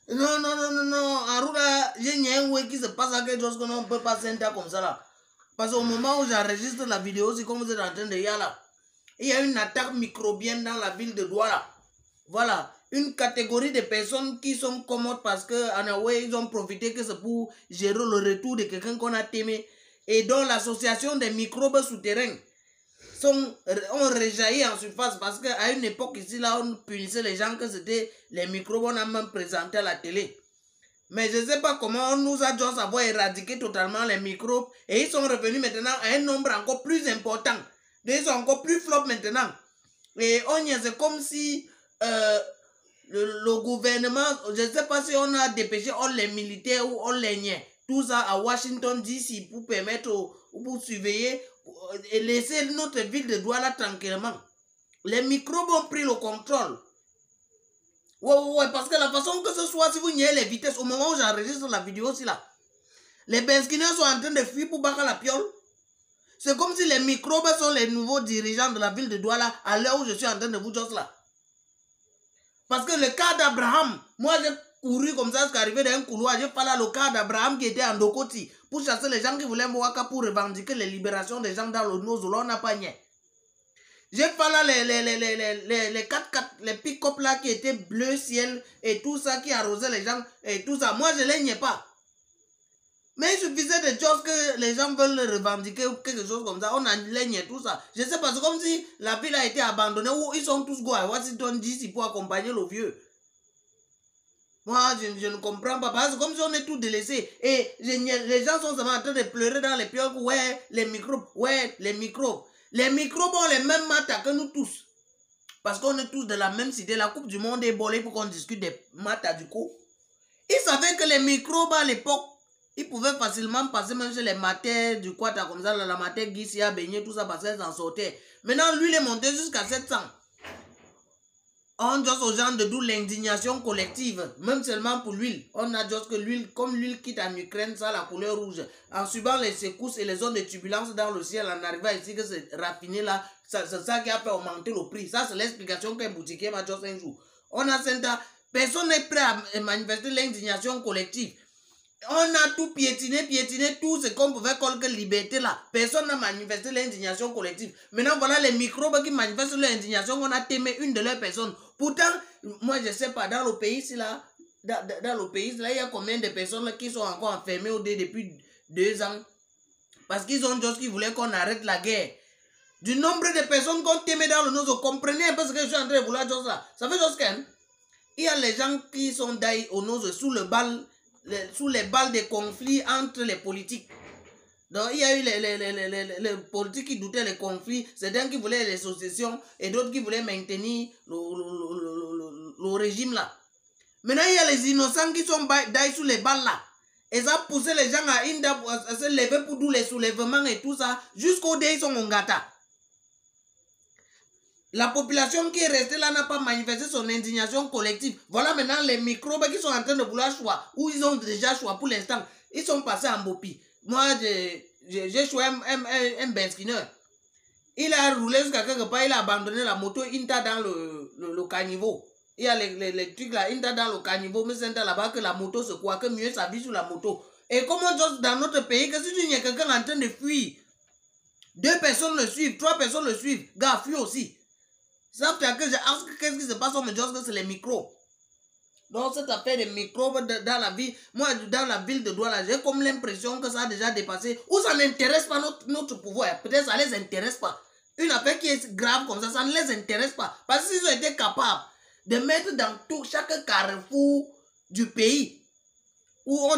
Non, non, non, non, non. Arura, j'ai un ouais qui se passe à quelque chose qu'on ne peut pas sentir comme ça là. Parce qu'au moment où j'enregistre la vidéo, c'est comme vous êtes en train de y aller là. Il y a une attaque microbienne dans la ville de Douala. Voilà. Une catégorie de personnes qui sont commodes parce qu'en Hawaï, ils ont profité que c'est pour gérer le retour de quelqu'un qu'on a aimé. Et donc l'association des microbes souterrains ont réjailli en surface parce qu'à une époque ici, là, on punissait les gens que c'était les microbes, on a même présenté à la télé. Mais je ne sais pas comment on nous a juste avoir éradiqué totalement les microbes et ils sont revenus maintenant à un nombre encore plus important. Ils sont encore plus flop maintenant. Et c'est comme si le gouvernement, je ne sais pas si on a dépêché les militaires ou on les niais, tout ça à Washington DC pour permettre pour surveiller et laisser notre ville de Douala tranquillement. Les microbes ont pris le contrôle. Ouais, parce que la façon que ce soit, si vous niez les vitesses, au moment où j'enregistre la vidéo aussi là, les Benskiniens sont en train de fuir pour battre la piole. C'est comme si les microbes sont les nouveaux dirigeants de la ville de Douala à l'heure où je suis en train de vous dire là. Parce que le cas d'Abraham, moi j'ai couru comme ça, jusqu'à arriver dans un couloir, j'ai parlé le cas d'Abraham qui était en Dokoti pour chasser les gens qui voulaient Mwaka pour revendiquer les libérations des gens dans le Nozo, là on n'a pas nié. J'ai parlé les 4x4, les pick-up là qui étaient bleu ciel et tout ça qui arrosait les gens et tout ça. Moi je les niais pas. Mais il suffisait de choses que les gens veulent revendiquer ou quelque chose comme ça. On a les tout ça. Je sais pas, c'est comme si la ville a été abandonnée où ils sont tous go à Washington DC pour accompagner le vieux. Moi, je ne comprends pas. Parce que comme si on est tout délaissé. Et les gens sont seulement en train de pleurer dans les pioles. Ouais, les microbes. Ouais, les microbes. Les microbes ont les mêmes maths que nous tous. Parce qu'on est tous de la même cité. La Coupe du Monde est bolée pour qu'on discute des maths du coup. Ils savaient que les microbes à l'époque, ils pouvaient facilement passer même chez les matères du Quata comme ça, la matière Guissia, Beignet, tout ça, parce qu'elles en sortaient. Maintenant, lui, il est monté jusqu'à 700. On dit aux gens de d'où l'indignation collective, même seulement pour l'huile. On a dit que l'huile, comme l'huile quitte en Ukraine, ça a la couleur rouge. En suivant les secousses et les zones de turbulence dans le ciel, en arrivant ici, que c'est raffiné là, c'est ça qui a fait augmenter le prix. Ça, c'est l'explication qu'un boutiquier m'a dit un jour. On a personne n'est prêt à manifester l'indignation collective. On a tout piétiné, tout ce qu'on pouvait coller que liberté là. Personne n'a manifesté l'indignation collective. Maintenant, voilà les microbes qui manifestent l'indignation. On a témé une de leurs personnes. Pourtant, moi je sais pas, dans le pays là, dans le pays là, il y a combien de personnes là, qui sont encore enfermées depuis 2 ans. Parce qu'ils ont dit qu'ils voulaient qu'on arrête la guerre. Du nombre de personnes qu'on témé dans le nord, vous comprenez un peu ce que je suis en train de vouloir dire ça. Ça fait juste qu'il y a les gens qui sont d'ailleurs au nord sous les balles des conflits entre les politiques. Donc il y a eu les politiques qui doutaient les conflits, certains qui voulaient les associations et d'autres qui voulaient maintenir le régime là. Maintenant il y a les innocents qui sont d'ailleurs sous les balles là. Et ça a poussé les gens à se lever pour tous les soulèvements et tout ça, jusqu'au dé ils sont en gata. La population qui est restée là n'a pas manifesté son indignation collective. Voilà maintenant les microbes qui sont en train de vouloir choix, ou ils ont déjà choix pour l'instant. Ils sont passés en Bopi. Moi, j'ai choisi un Benskiner. Il a roulé jusqu'à quelque part, il a abandonné la moto, il était dans le caniveau. Il y a les trucs là, il était dans le caniveau, mais c'est là-bas que la moto se croit, que mieux sa vie sur la moto. Et comment dans notre pays, que si tu y a quelqu'un en train de fuir, 2 personnes le suivent, 3 personnes le suivent, gars, fuis aussi. Ça fait que qu'est-ce qui se passe, on me dit que c'est les microbes. Donc cette affaire des microbes dans la vie, moi dans la ville de Douala, j'ai comme l'impression que ça a déjà dépassé, ou ça n'intéresse pas notre pouvoir, peut-être ça ne les intéresse pas. Une affaire qui est grave comme ça ne les intéresse pas. Parce qu'ils ont été capables de mettre dans chaque carrefour du pays, où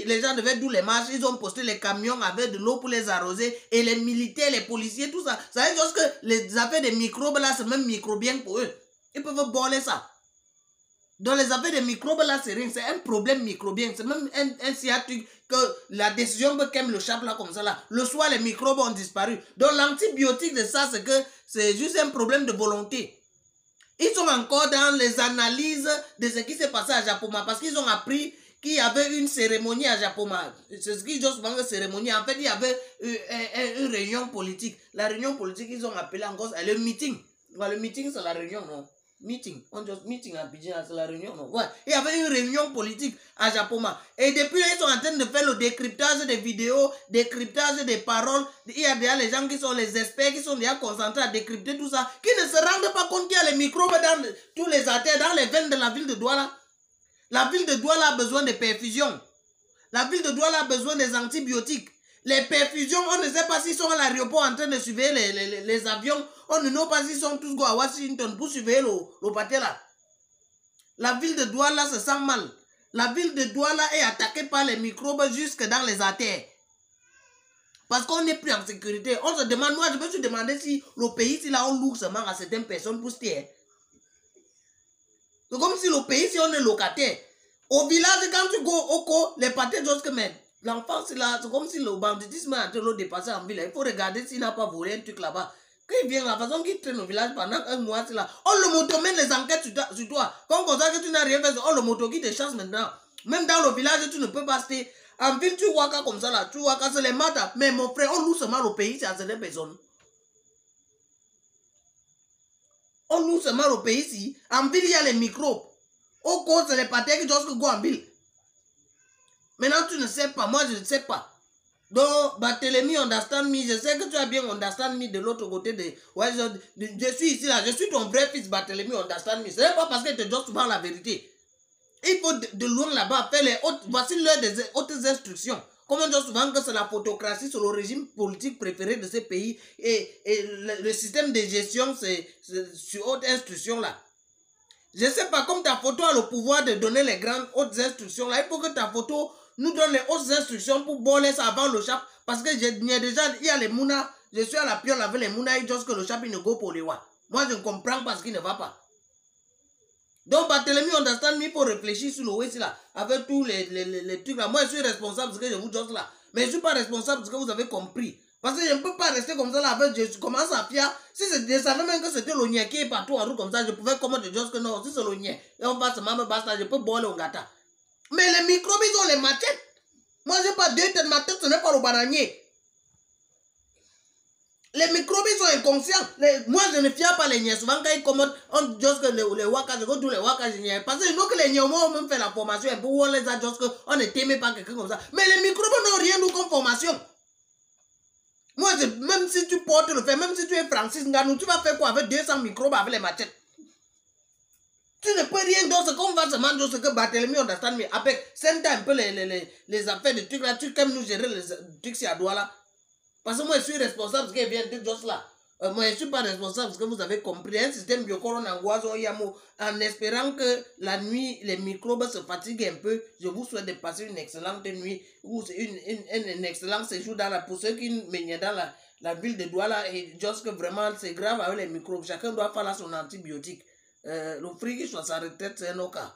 les gens devaient d'où les marches, ils ont posté les camions avec de l'eau pour les arroser, et les militaires, les policiers, tout ça. Ça veut dire que les affaires des microbes là, c'est même microbien pour eux. Ils peuvent boler ça. Donc les affaires des microbes là, c'est rien, c'est un problème microbien. C'est même un sciatique que la décision de qu'aime le chape là comme ça là. Le soir, les microbes ont disparu. Donc l'antibiotique de ça, c'est que c'est juste un problème de volonté. Ils sont encore dans les analyses de ce qui s'est passé à Japoma parce qu'ils ont appris qu'il y avait une cérémonie à Japoma. C'est ce qu'ils disent souvent, une cérémonie. En fait, il y avait une réunion politique. La réunion politique, ils ont appelé encore le meeting. Le meeting, c'est la réunion, non? Meeting. On just meeting à Abidjan, c'est la réunion. Non? Ouais. Il y avait une réunion politique à Japoma. Et depuis, ils sont en train de faire le décryptage des vidéos, décryptage des paroles. Il y a déjà les gens qui sont les experts, qui sont déjà concentrés à décrypter tout ça, qui ne se rendent pas compte qu'il y a les microbes dans tous les artères, dans les veines de la ville de Douala. La ville de Douala a besoin de perfusion. La ville de Douala a besoin des antibiotiques. Les perfusions, on ne sait pas s'ils sont à l'aéroport en train de surveiller les avions. On ne sait pas s'ils sont tous à Washington pour surveiller le pâté là. La ville de Douala se sent mal. La ville de Douala est attaquée par les microbes jusque dans les artères. Parce qu'on n'est plus en sécurité. On se demande, moi je me suis demandé si le pays, si là on loue seulement à certaines personnes pour se taire. C'est comme si le pays, si on est locataire. Au village, quand tu go au co, les pâtés jusque même. L'enfant, c'est là, c'est comme si le banditisme est en train de le dépasser en ville. Il faut regarder s'il n'a pas volé un truc là-bas. Quand il vient, la façon qu'il traîne au village pendant un mois, c'est là. On le motomène les enquêtes sur toi. Quand on constate que tu n'as rien fait, on le moto qui te chasse maintenant. Même dans le village, tu ne peux pas rester. En ville, tu vois qu'à comme ça là, tu vois qu'à c'est les matas. Mais mon frère, on loue seulement le pays, c'est à certaines personnes. On loue seulement le pays ici. En ville, il y a les microbes. Au cause, c'est les pâtés qui doivent go en ville. Maintenant, tu ne sais pas. Moi, je ne sais pas. Donc, Barthélemy, understand me. Je sais que tu as bien understand me de l'autre côté. Ouais, je suis ici, là. Je suis ton vrai fils, Barthélemy, understand me. Ce n'est pas parce que tu dois souvent la vérité. Il faut de loin là-bas faire les hautes. Voici l'heure des hautes instructions. Comme on dit souvent que c'est la photocratie, c'est le régime politique préféré de ce pays. Et le système de gestion, c'est sur haute instruction là. Je ne sais pas, comme ta photo a le pouvoir de donner les grandes hautes instructions là, il faut que ta photo nous donne les hautes instructions pour boler ça avant le chap. Parce que il y a les mounas, je suis à la piole avec les mounas, ils disent que le chap il ne go pour les wa. Moi je ne comprends pas ce qui ne va pas. Donc Barthélemy, understand me, il faut réfléchir sur le West là, avec tous les trucs là. Moi je suis responsable de ce que je vous dis là. Mais je ne suis pas responsable de ce que vous avez compris. Parce que je ne peux pas rester comme ça là avec, je commence à fier. Si je savais même que c'était le niais qui est partout en route comme ça, je pouvais comment te dire que non, si c'est le niais, et on va se même basta, je peux boire le gâteau. Mais les microbes, ils ont les machettes. Moi, je n'ai pas deux têtes, ma tête, ce n'est pas le bananier. Les microbes, ils sont inconscients. Moi, je ne fiais pas les niais. Souvent, quand ils commandent, on dit que les wakas, je go tous les wakas, je niais. Parce que nous, que les niais, on même fait la formation, et pour on les a juste qu'on ne t'aimait pas quelqu'un comme ça. Mais les microbes n'ont rien nous comme formation. Moi, même si tu portes le fait, même si tu es Francis Nganou, tu vas faire quoi avec 200 microbes avec les machettes? Tu ne peux rien d'autre, c'est comme va se manger ce que Barthélemy understand, mais avec c'est un peu les affaires de trucs là, tu aimes nous gérer les trucs si à Douala. Parce que moi je suis responsable de ce qui vient de juste là. Moi je ne suis pas responsable de ce que vous avez compris. Un système biocoron en espérant que la nuit les microbes se fatiguent un peu. Je vous souhaite de passer une excellente nuit ou un excellent séjour pour ceux qui mènent dans la ville de Douala. Et juste que vraiment c'est grave avec les microbes. Chacun doit faire là son antibiotique. Le prix qui soit sa retraite, c'est un cas.